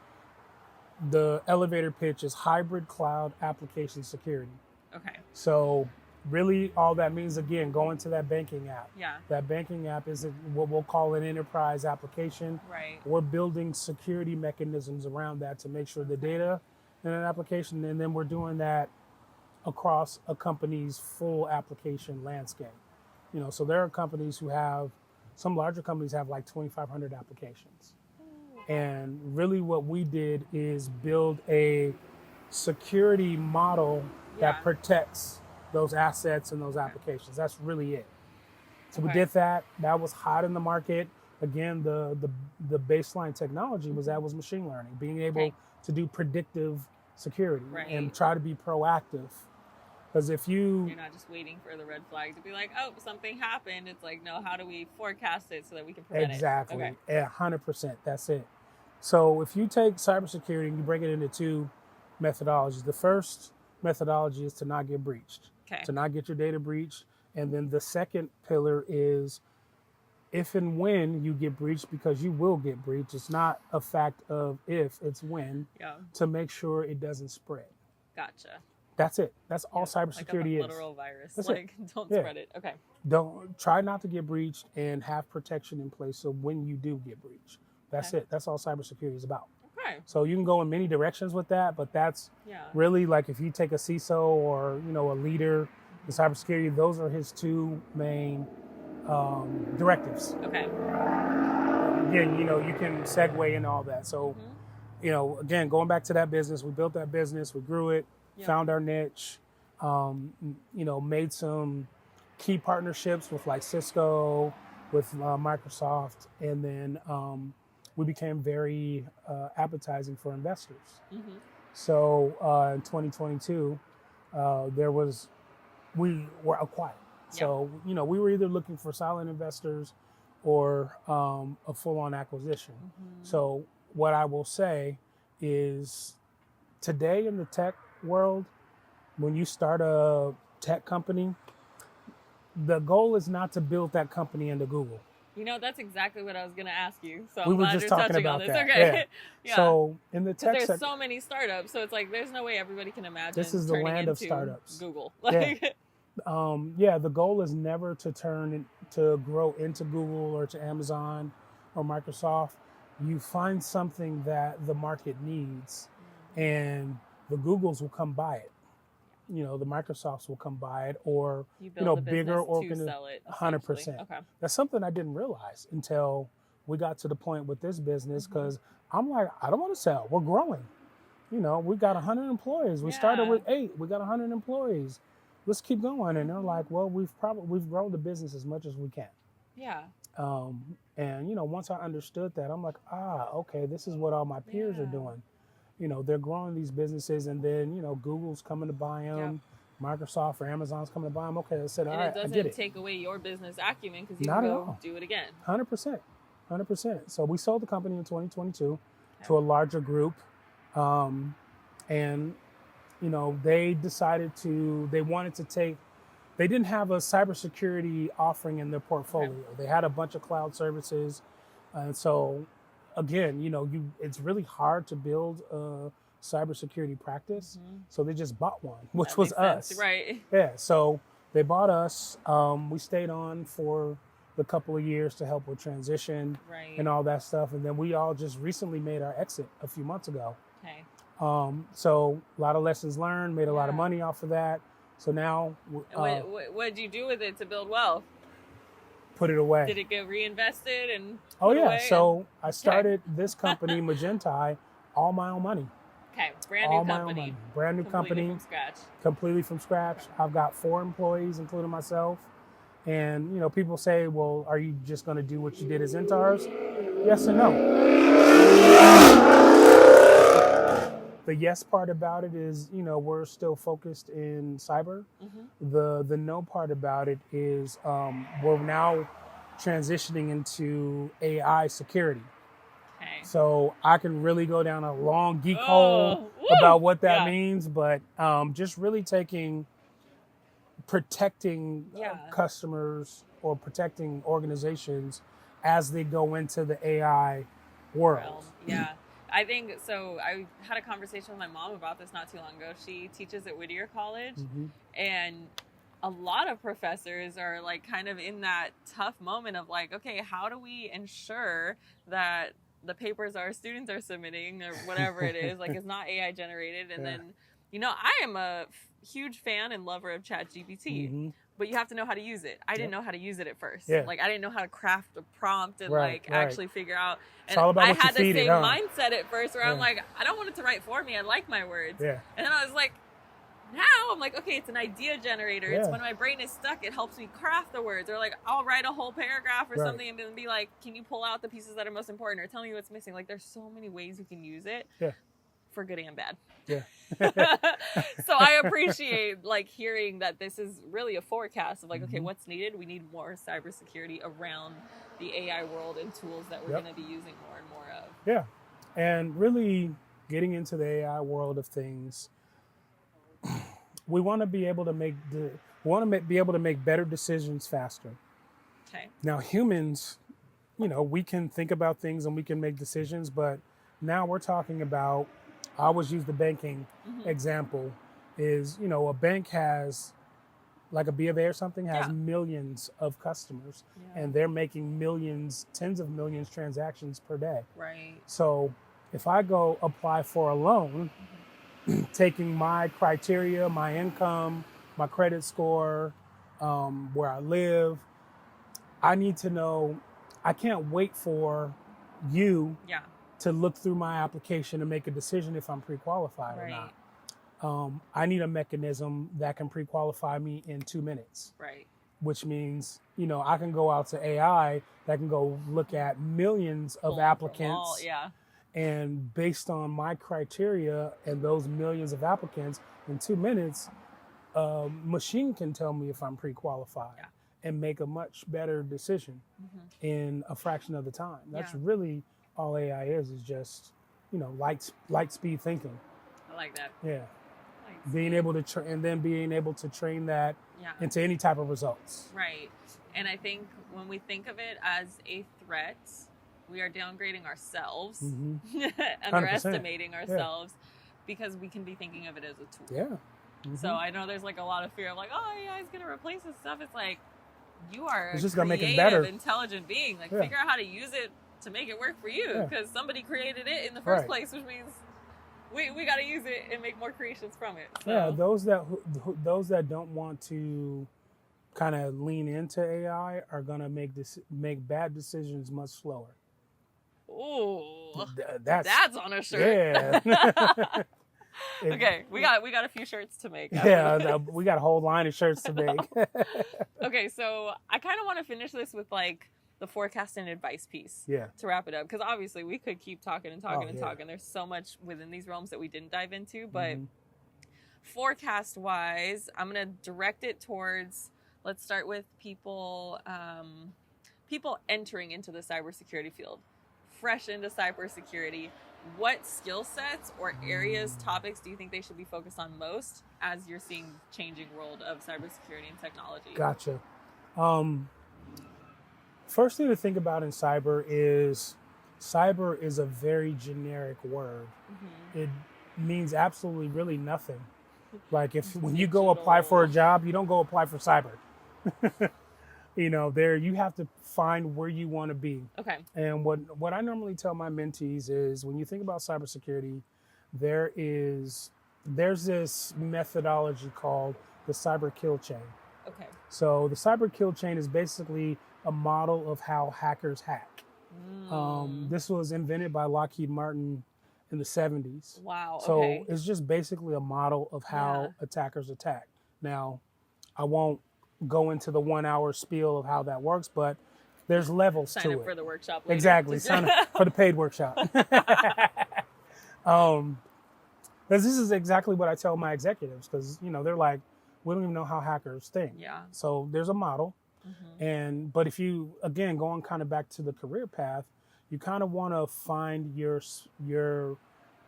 the elevator pitch is hybrid cloud application security. Okay. So really all that means, again, going to that banking app. Yeah. That banking app is what we'll call an enterprise application. Right. We're building security mechanisms around that to make sure the data in an application, and then we're doing that across a company's full application landscape. So there are companies who have, some larger companies have like 2,500 applications. And really what we did is build a security model that protects those assets and those applications. That's really it. So we did that. That was hot in the market. Again, the baseline technology was machine learning, being able to do predictive security and try to be proactive. Because if you're not just waiting for the red flag to be like, oh, something happened. It's like, no, how do we forecast it so that we can prevent exactly. it? Exactly. 100%. That's it. So if you take cybersecurity and you break it into two methodologies, the first methodology is to not get breached, to not get your data breached. And then the second pillar is if and when you get breached, because you will get breached. It's not a fact of if, it's when, to make sure it doesn't spread. Gotcha. That's it. That's all cybersecurity is. Like a literal virus. That's like, don't spread it. Okay. Don't try not to get breached and have protection in place so when you do get breached. That's it. That's all cybersecurity is about. Okay. So you can go in many directions with that, but that's really like if you take a CISO or, a leader in cybersecurity, those are his two main directives. Okay. Again, you can segue into all that. So, again, going back to that business, we built that business, we grew it, found our niche, made some key partnerships with like Cisco, with Microsoft, and then we became very appetizing for investors. So in 2022, we were acquired. So, we were either looking for silent investors or a full-on acquisition. So what I will say is today in the tech world, when you start a tech company, the goal is not to build that company into Google. That's exactly what I was going to ask you. So we I'm were glad just you're talking touching about on this. that. Okay. Yeah. So in the tech there's so many startups, so it's like there's no way everybody can imagine. This is the land of startups. Google. The goal is never to grow into Google or to Amazon or Microsoft. You find something that the market needs, and the Googles will come buy it. The Microsofts will come buy it, or bigger organizations. 100%. Okay. That's something I didn't realize until we got to the point with this business, because I'm like, I don't want to sell. We're growing. We've got 100 employees. We started with 8. We got 100 employees. Let's keep going. And they're like, well, we've grown the business as much as we can. Yeah. And once I understood that, I'm like, okay, this is what all my peers are doing. They're growing these businesses, and then, Google's coming to buy them, Microsoft or Amazon's coming to buy them. Okay, I said, all right, I get it. And it doesn't take away your business acumen because you Not can at go all. do it again. 100%. So we sold the company in 2022 to a larger group. And, they decided they didn't have a cybersecurity offering in their portfolio. They had a bunch of cloud services. And so, again, it's really hard to build a cybersecurity practice. So they just bought one, which was us. Right. Yeah. So they bought us. We stayed on for the couple of years to help with transition and all that stuff. And then we all just recently made our exit a few months ago. Okay. So a lot of lessons learned, made a lot of money off of that. So now, what did you do with it to build wealth? Put it away. Did it get reinvested and? Oh yeah. So I started this company, Magenti, all my own money. Okay, brand new company. My own money. Brand new company. From scratch. Completely from scratch. I've got 4 employees, including myself. And, you know, people say, well, are you just going to do what you did as interns? Yes and no. The yes part about it is, you know, we're still focused in cyber. The no part about it is we're now transitioning into AI security. Okay. So I can really go down a long geek hole about what that means, but just really protecting customers or protecting organizations as they go into the AI world. Yeah. I think so. I had a conversation with my mom about this not too long ago. She teaches at Whittier College, and a lot of professors are like kind of in that tough moment of like, okay, how do we ensure that the papers our students are submitting or whatever it is, like it's not AI generated? And then, you know, I am a huge fan and lover of ChatGPT, but you have to know how to use it. I didn't know how to use it at first. Like I didn't know how to craft a prompt and actually figure out. And I had the same mindset at first where I'm like, I don't want it to write for me. I like my words. And then I was like, now I'm like, okay, it's an idea generator. It's when my brain is stuck, it helps me craft the words. Or like I'll write a whole paragraph or something and then be like, can you pull out the pieces that are most important or tell me what's missing? Like there's so many ways you can use it for good and bad. So I appreciate like hearing that this is really a forecast of like, okay, what's needed? We need more cybersecurity around the AI world and tools that we're going to be using more and more of. Yeah. And really getting into the AI world of things, we want to be able to make better decisions faster. Okay. Now humans, you know, we can think about things and we can make decisions, but now we're talking about, I always use the banking example, is, you know, a bank has, like a B of A or something, has millions of customers and they're making millions, tens of millions transactions per day. Right. So if I go apply for a loan, taking my criteria, my income, my credit score, where I live, I need to know, I can't wait for you to look through my application and make a decision if I'm pre-qualified or not. I need a mechanism that can pre-qualify me in 2 minutes. Right. Which means, you know, I can go out to AI that can go look at millions of applicants. And based on my criteria and those millions of applicants, in 2 minutes, a machine can tell me if I'm pre-qualified and make a much better decision in a fraction of the time. That's really all AI is just, you know, light speed thinking. I like that. Yeah. Being able to being able to train that into any type of results. Right. And I think when we think of it as a threat, we are downgrading ourselves, underestimating ourselves, because we can be thinking of it as a tool. So I know there's like a lot of fear of like, oh, AI is going to replace this stuff. It's like, you are a creative, intelligent being. Like figure out how to use it to make it work for you, because somebody created it in the first place, which means we got to use it and make more creations from it. So. Yeah, those that don't want to kind of lean into AI are going to make bad decisions much slower. Ooh, that's on a shirt. Yeah. Okay, we got a few shirts to make. We got a whole line of shirts to make. Okay, so I kind of want to finish this with like the forecast and advice piece to wrap it up, because obviously we could keep talking and talking and talking. There's so much within these realms that we didn't dive into, but forecast wise, I'm gonna direct it towards, let's start with people entering into the cybersecurity field, fresh into cybersecurity. What skill sets or areas, topics do you think they should be focused on most as you're seeing changing world of cybersecurity and technology? Gotcha. First thing to think about in cyber is a very generic word. It means absolutely really nothing. Like when you go apply for a job, you don't go apply for cyber. You know, you have to find where you want to be. Okay. And what I normally tell my mentees is, when you think about cybersecurity, there's this methodology called the cyber kill chain. Okay. So the cyber kill chain is basically a model of how hackers hack. This was invented by Lockheed Martin in the 70s. Wow. So okay. it's just basically a model of how attackers attack. Now, I won't go into the 1 hour spiel of how that works, but there's levels to it. Sign up for the workshop later. Exactly. Sign up for the paid workshop. Because this is exactly what I tell my executives, because, you know, they're like, we don't even know how hackers think. Yeah. So there's a model. But if you, again, going kind of back to the career path, you kind of want to find your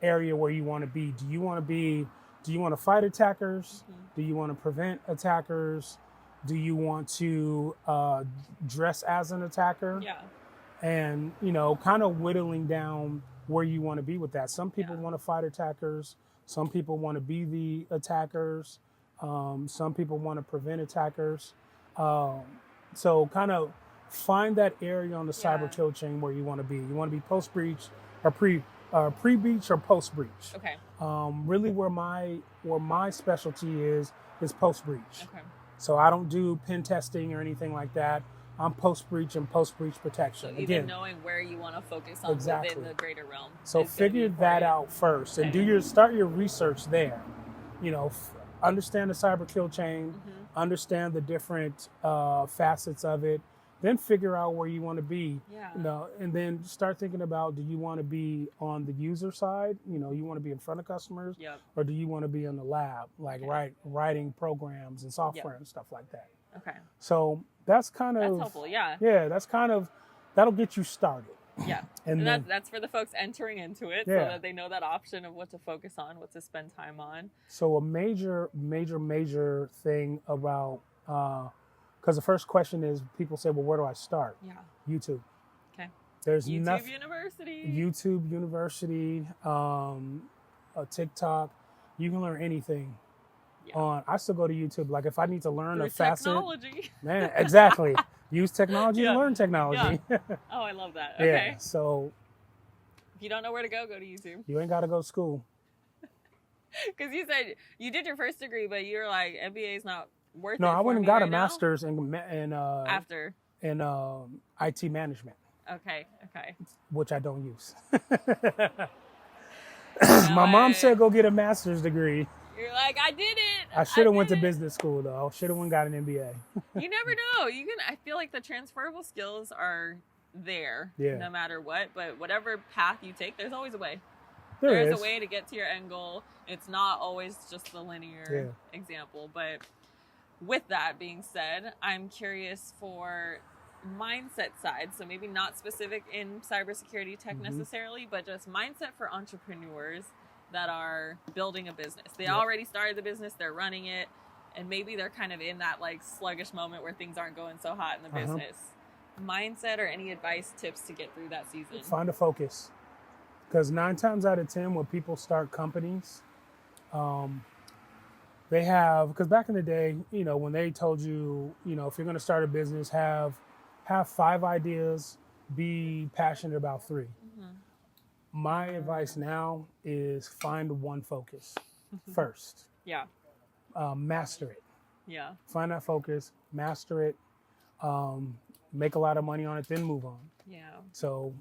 area where you want to be. Do you want to fight attackers? Do you want to prevent attackers? Do you want to dress as an attacker? Yeah. And, you know, kind of whittling down where you want to be with that. Some people want to fight attackers. Some people want to be the attackers. Some people want to prevent attackers. So kind of find that area on the cyber kill chain where you want to be. You want to be post-breach or pre-breach or post-breach. Okay. Really where my specialty is post-breach. Okay. So I don't do pen testing or anything like that. I'm post-breach and post-breach protection. So even knowing where you want to focus on within the greater realm. So figure that out first and start your research there. You know, understand the cyber kill chain, understand the different facets of it, then figure out where you want to be. Yeah. You know, and then start thinking about, do you want to be on the user side? You know, you want to be in front of customers, or do you want to be in the lab, like writing programs and software and stuff like that? Okay. So that's helpful. Yeah. Yeah, that'll get you started. Yeah. And that's for the folks entering into it, so that they know that option of what to focus on, what to spend time on. So a major thing about, because the first question is, people say, well, where do I start? Yeah. YouTube. Okay. There's YouTube University. YouTube University, TikTok. You can learn anything. I still go to YouTube. Like if I need to learn a facet. Technology. Man, exactly. Use technology and learn technology. Yeah. Oh, I love that. Okay. Yeah. So if you don't know where to go to YouTube. You ain't got to go to school. Because you said you did your first degree, but you're like, MBA is not worth it. No, I went and got a now? master's in After? In IT management. Okay. Which I don't use. My mom said go get a master's degree. You're like, I did it. I should have went to business school though. Should have went and got an MBA. You never know. I feel like the transferable skills are there no matter what. But whatever path you take, there's always a way. There's a way to get to your end goal. It's not always just the linear example. But with that being said, I'm curious for mindset side. So maybe not specific in cybersecurity tech necessarily, but just mindset for entrepreneurs that are building a business. They already started the business, they're running it, and maybe they're kind of in that like sluggish moment where things aren't going so hot in the business. Mindset or any advice, tips to get through that season? Find a focus. Because 9 times out of 10, when people start companies, they have, because back in the day, you know, when they told you, you know, if you're going to start a business, have 5 ideas, be passionate about 3. My advice now is find one focus first. Yeah. Master it. Yeah. Find that focus, master it, make a lot of money on it, then move on. Yeah. So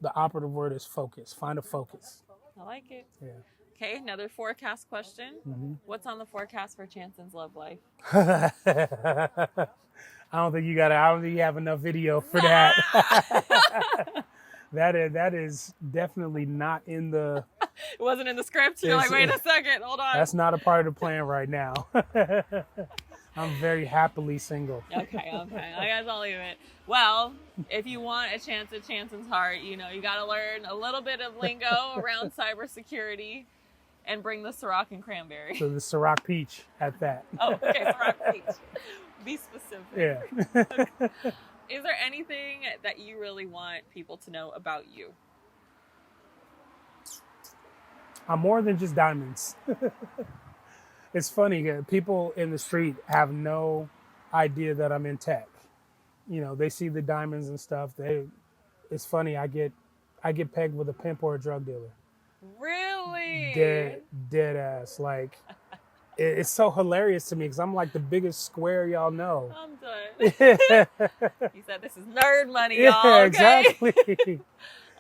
the operative word is focus. Find a focus. I like it. Yeah. Okay, another forecast question. What's on the forecast for Chanson's love life? I don't think you have enough video for that. That is definitely not in the... It wasn't in the script? You're like, wait a second, hold on. That's not a part of the plan right now. I'm very happily single. Okay. I guess I'll leave it. Well, if you want a chance at Chanson's heart, you know, you got to learn a little bit of lingo around cybersecurity and bring the Ciroc and cranberry. So the Ciroc peach at that. Oh, okay, Ciroc peach. Be specific. Yeah. Is there anything that you really want people to know about you? I'm more than just diamonds. It's funny, people in the street have no idea that I'm in tech. You know, they see the diamonds and stuff. It's funny, I get pegged with a pimp or a drug dealer. Really? Dead ass. Like, it's so hilarious to me because I'm like the biggest square y'all know. I'm done. He said this is nerd money, y'all. Okay? Exactly.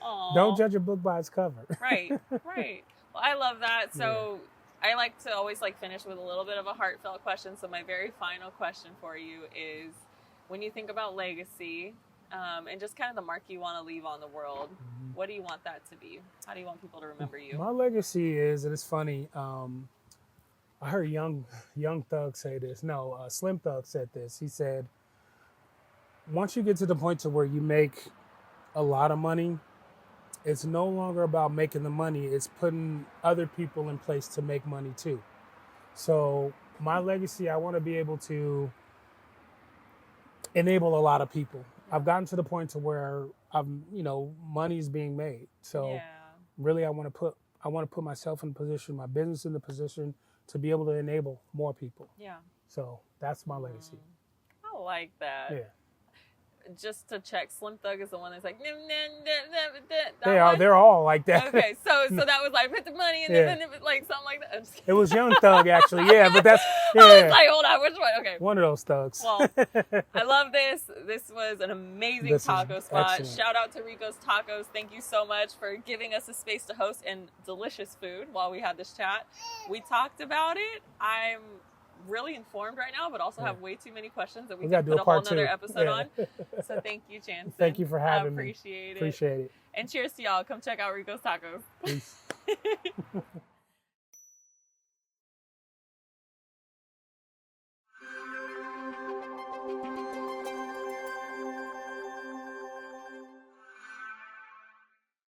Aw. Don't judge a book by its cover. Right. Well, I love that. So I like to always finish with a little bit of a heartfelt question. So my very final question for you is, when you think about legacy, and just kind of the mark you want to leave on the world, what do you want that to be? How do you want people to remember you? My legacy is, and it's funny, I heard Young Thug say this. No, Slim Thug said this. He said, once you get to the point to where you make a lot of money, it's no longer about making the money. It's putting other people in place to make money too. So my legacy, I want to be able to enable a lot of people. I've gotten to the point to where money's being made. So really, I want to put myself in a position, my business in the position to be able to enable more people. Yeah. So that's my legacy. I like that. Yeah. Just to check, Slim Thug is the one that's like, they're all like that. Okay, so that was put the money in the something like that. It was Young Thug actually, but that's I was like, hold on, which one? Okay, one of those thugs. Well, I love this. This was an amazing taco spot. Excellent. Shout out to Rico's Tacos. Thank you so much for giving us a space to host and delicious food while we had this chat. We talked about it. I'm really informed right now, but also have way too many questions that we can put a whole nother episode on. So thank you, Chanson. Thank you for having me. Appreciate it. Appreciate it. And cheers to y'all. Come check out Rico's Tacos. Peace.